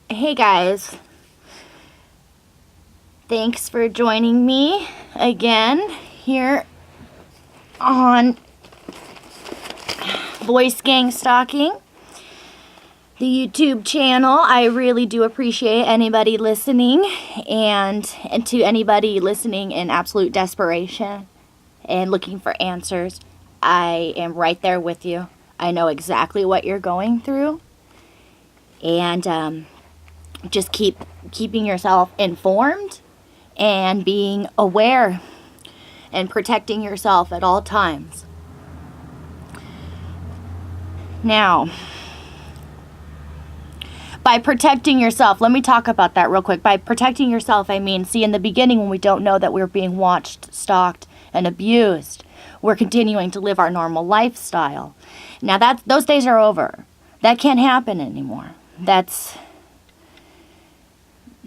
Hey guys, thanks for joining me again here on Voice Gang Stalking, the YouTube channel. I really do appreciate anybody listening, and to anybody listening in absolute desperation and looking for answers. I am right there with you. I know exactly what you're going through, and just keeping yourself informed and being aware and protecting yourself at all times. Now, by protecting yourself, let me talk about that real quick. By protecting yourself, I mean, see, in the beginning when we don't know that we're being watched, stalked, and abused, we're continuing to live our normal lifestyle. Now, those days are over. That can't happen anymore. That's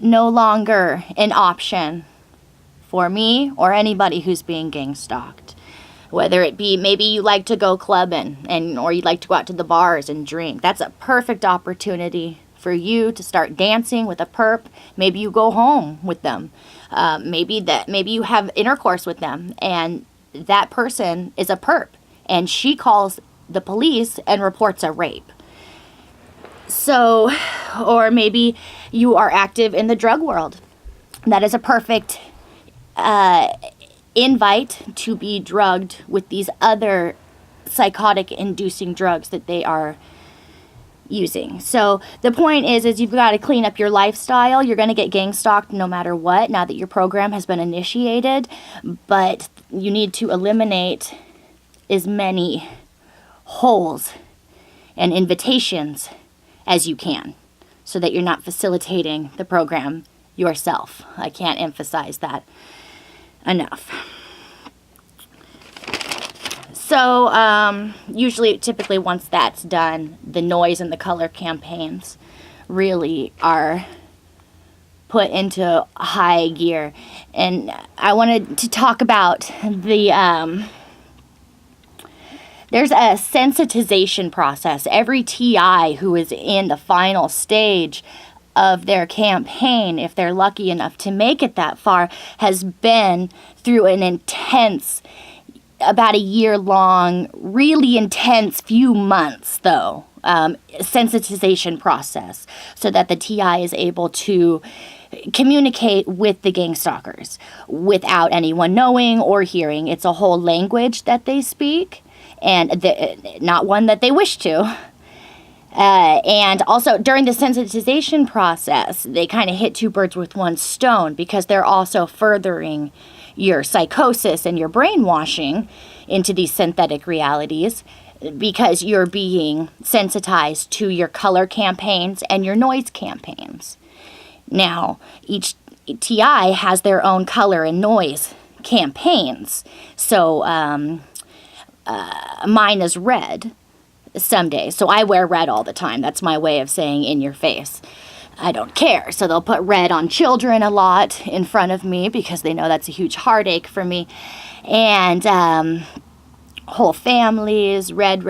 no longer an option for me or anybody who's being gang stalked. Whether it be maybe you like to go clubbing or you like to go out to the bars and drink. That's a perfect opportunity for you to start dancing with a perp. Maybe you go home with them. Maybe you have intercourse with them and that person is a perp and she calls the police and reports a rape. So, or maybe you are active in the drug world. That is a perfect invite to be drugged with these other psychotic inducing drugs that they are using. So the point is you've got to clean up your lifestyle. You're going to get gang stalked no matter what now that your program has been initiated, but you need to eliminate as many holes and invitations as you can so that you're not facilitating the program yourself. I can't emphasize that enough. So typically once that's done, the noise and the color campaigns really are put into high gear. And I wanted to talk about there's a sensitization process. Every TI who is in the final stage of their campaign, if they're lucky enough to make it that far, has been through an intense, about a year-long, really intense few months, though, sensitization process so that the TI is able to communicate with the gang stalkers without anyone knowing or hearing. It's a whole language that they speak, and not one that they wish to. And also during the sensitization process, they kind of hit two birds with one stone because they're also furthering your psychosis and your brainwashing into these synthetic realities because you're being sensitized to your color campaigns and your noise campaigns. Now, each TI has their own color and noise campaigns. So, mine is red some days. So I wear red all the time. That's my way of saying in your face. I don't care. So they'll put red on children a lot in front of me because they know that's a huge heartache for me. And whole families, red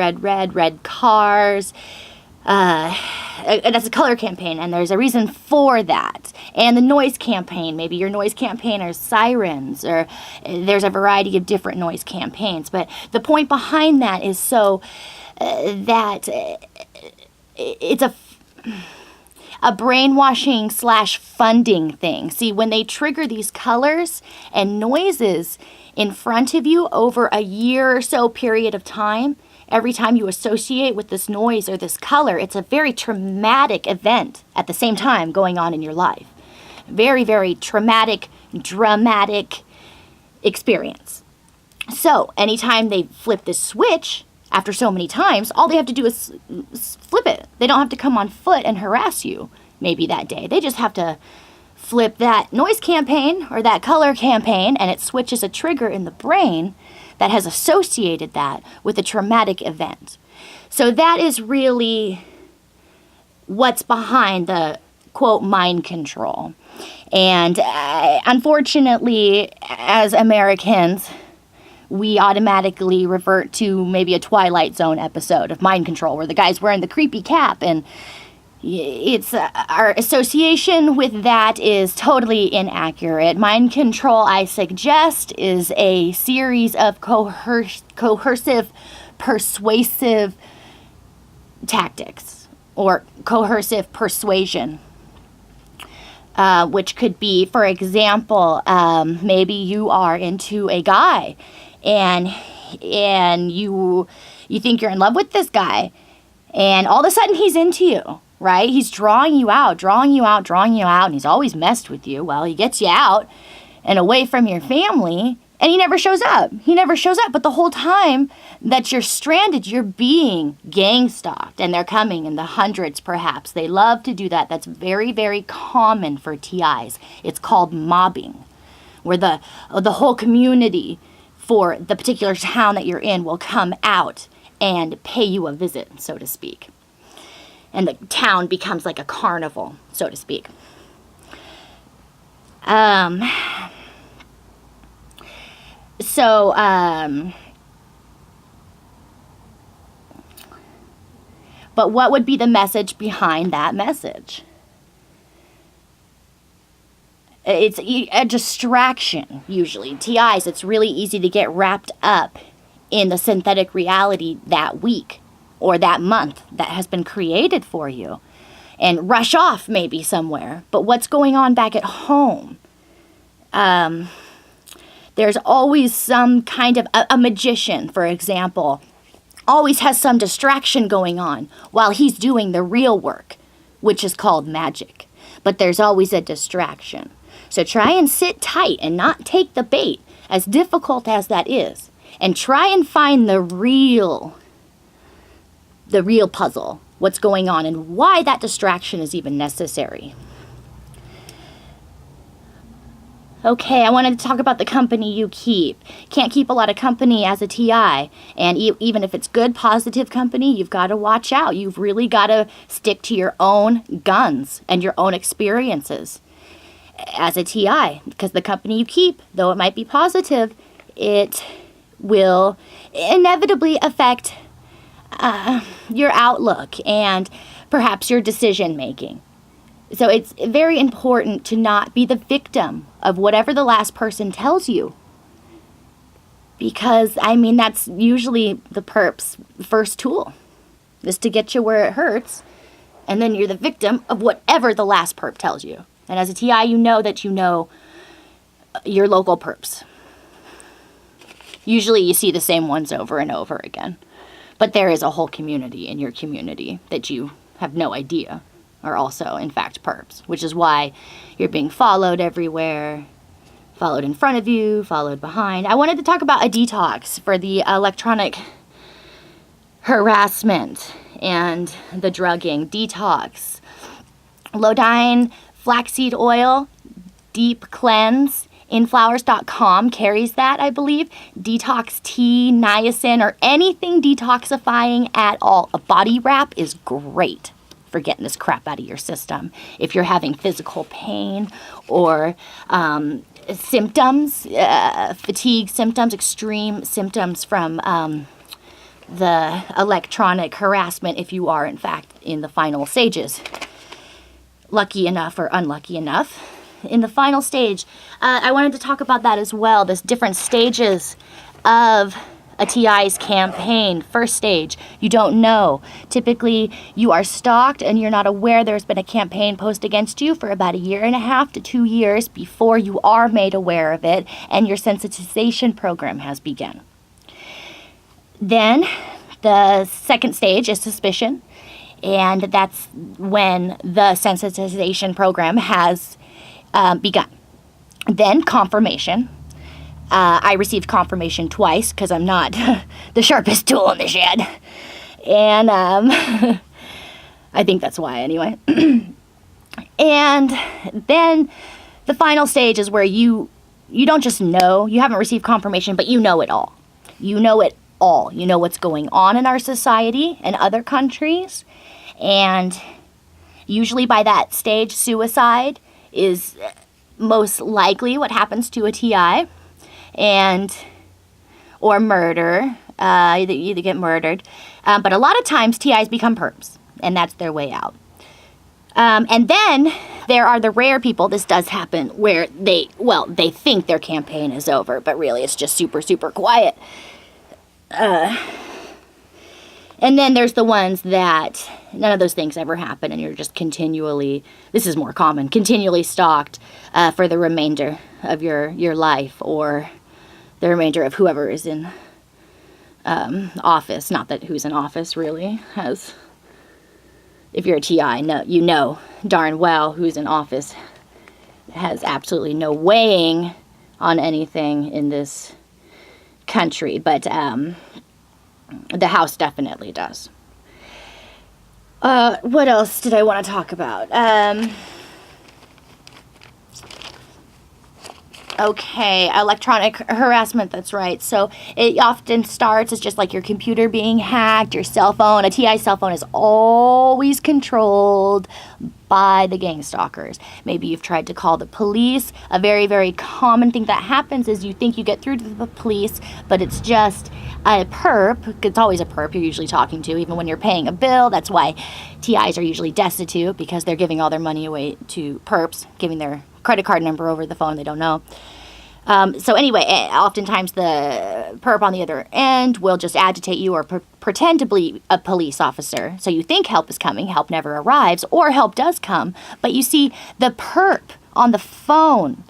cars. That's a color campaign, and there's a reason for that. And the noise campaign, maybe your noise campaign are sirens, or there's a variety of different noise campaigns. But the point behind that is so that it's a brainwashing / funding thing. See, when they trigger these colors and noises in front of you over a year or so period of time, every time you associate with this noise or this color, it's a very traumatic event at the same time going on in your life. Very, very traumatic, dramatic experience. So anytime they flip this switch, after so many times, all they have to do is flip it. They don't have to come on foot and harass you maybe that day. They just have to flip that noise campaign or that color campaign, and it switches a trigger in the brain that has associated that with a traumatic event. So that is really what's behind the, quote, mind control. And unfortunately, as Americans, we automatically revert to maybe a Twilight Zone episode of Mind Control where the guy's wearing the creepy cap and It's our association with that is totally inaccurate. Mind control, I suggest, is a series of coercive, persuasive tactics, or coercive persuasion, which could be, for example, maybe you are into a guy, and you think you're in love with this guy, and all of a sudden he's into you. Right? He's drawing you out, and he's always messed with you. Well, he gets you out and away from your family, and he never shows up. But the whole time that you're stranded, you're being gang stalked, and they're coming in the hundreds, perhaps. They love to do that. That's very, very common for TIs. It's called mobbing, where the whole community for the particular town that you're in will come out and pay you a visit, so to speak. And the town becomes like a carnival, so to speak. But what would be the message behind that message? It's a distraction, usually. TIs, it's really easy to get wrapped up in the synthetic reality that week or that month that has been created for you, and rush off maybe somewhere. But what's going on back at home? There's always some kind of a magician, for example, always has some distraction going on while he's doing the real work, which is called magic. But there's always a distraction. So try and sit tight and not take the bait, as difficult as that is, and try and find the real puzzle, what's going on, and why that distraction is even necessary. Okay, I wanted to talk about the company you keep. Can't keep a lot of company as a TI, and even if it's good, positive company, you've got to watch out. You've really got to stick to your own guns and your own experiences as a TI, because the company you keep, though it might be positive, it will inevitably affect your outlook and perhaps your decision making. So it's very important to not be the victim of whatever the last person tells you, because that's usually the perp's first tool, is to get you where it hurts, and then you're the victim of whatever the last perp tells you. And as a TI, you know that you know your local perps. Usually you see the same ones over and over again. But there is a whole community in your community that you have no idea are also, in fact, perps, which is why you're being followed everywhere, followed in front of you, followed behind. I wanted to talk about a detox for the electronic harassment and the drugging. Detox. Lodine flaxseed oil, deep cleanse. Inflowers.com carries that, I believe. Detox tea, niacin, or anything detoxifying at all. A body wrap is great for getting this crap out of your system. If you're having physical pain or symptoms, fatigue symptoms, extreme symptoms from the electronic harassment, if you are, in fact, in the final stages, lucky enough or unlucky enough. In the final stage, I wanted to talk about that as well, this different stages of a TI's campaign. First stage, you don't know. Typically, you are stalked and you're not aware there's been a campaign posed against you for about 1.5 to 2 years before you are made aware of it and your sensitization program has begun. Then, the second stage is suspicion, and that's when the sensitization program has begun. Then confirmation. I received confirmation twice because I'm not the sharpest tool in the shed. And I think that's why anyway. And then the final stage is where you don't just know, you haven't received confirmation, but you know it all. You know it all. You know what's going on in our society and other countries. And usually by that stage, suicide is most likely what happens to a TI, or murder. You either get murdered, but a lot of times TIs become perps, and that's their way out. And then there are the rare people, this does happen, where they think their campaign is over, but really it's just super, super quiet. And then there's the ones that none of those things ever happen, and you're just continually, this is more common, continually stalked for the remainder of your life, or the remainder of whoever is in office. Not that who's in office really has, if you're a TI, no, you know darn well who's in office has absolutely no weighing on anything in this country, but the House definitely does. What else did I want to talk about? Okay, electronic harassment, that's right. So it often starts as just like your computer being hacked, your cell phone. A TI cell phone is always controlled by the gang stalkers. Maybe you've tried to call the police. A very, very common thing that happens is you think you get through to the police, but it's just a perp. It's always a perp you're usually talking to, even when you're paying a bill. That's why TIs are usually destitute, because they're giving all their money away to perps, giving their credit card number over the phone they don't know. So anyway, oftentimes the perp on the other end will just agitate you or pretend to be a police officer. So you think help is coming, help never arrives, or help does come. But you see, the perp on the phone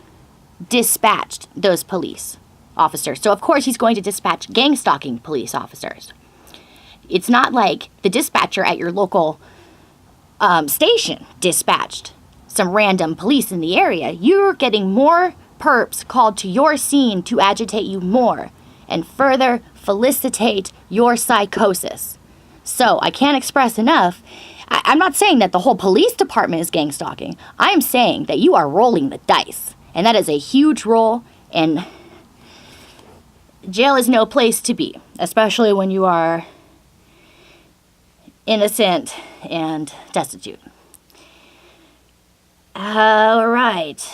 dispatched those police officers. So of course he's going to dispatch gang stalking police officers. It's not like the dispatcher at your local station dispatched some random police in the area. You're getting more perps called to your scene to agitate you more and further felicitate your psychosis. So I can't express enough. I'm not saying that the whole police department is gang stalking. I am saying that you are rolling the dice, and that is a huge roll, and jail is no place to be, especially when you are innocent and destitute. All right.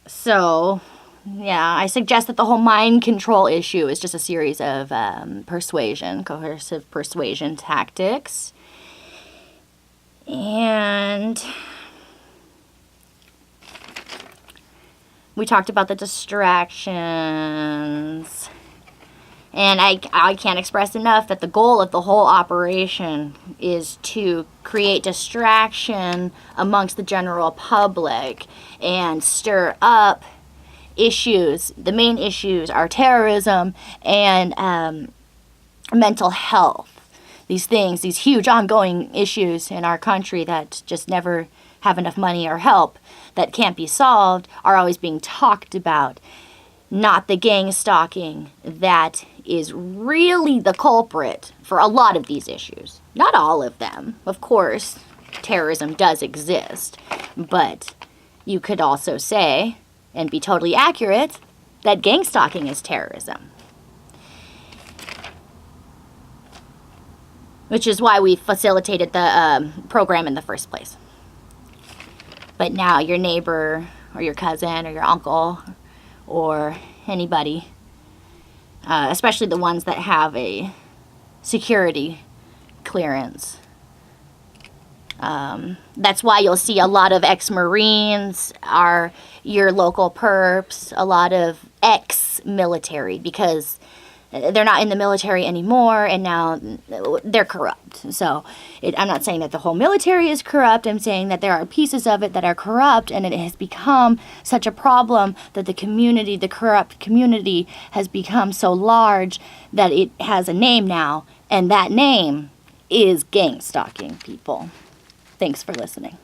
So, yeah, I suggest that the whole mind control issue is just a series of coercive persuasion tactics. And we talked about the distractions. And I can't express enough that the goal of the whole operation is to create distraction amongst the general public and stir up issues. The main issues are terrorism and mental health. These things, these huge ongoing issues in our country that just never have enough money or help, that can't be solved, are always being talked about. Not the gang stalking that is really the culprit for a lot of these issues. Not all of them. Of course, terrorism does exist, but you could also say, and be totally accurate, that gang stalking is terrorism. Which is why we facilitated the program in the first place. But now your neighbor or your cousin or your uncle or anybody, especially the ones that have a security clearance. That's why you'll see a lot of ex-Marines are your local perps, a lot of ex-military, because they're not in the military anymore, and now they're corrupt. So I'm not saying that the whole military is corrupt. I'm saying that there are pieces of it that are corrupt, and it has become such a problem that the community, the corrupt community, has become so large that it has a name now, and that name is gang stalking people. Thanks for listening.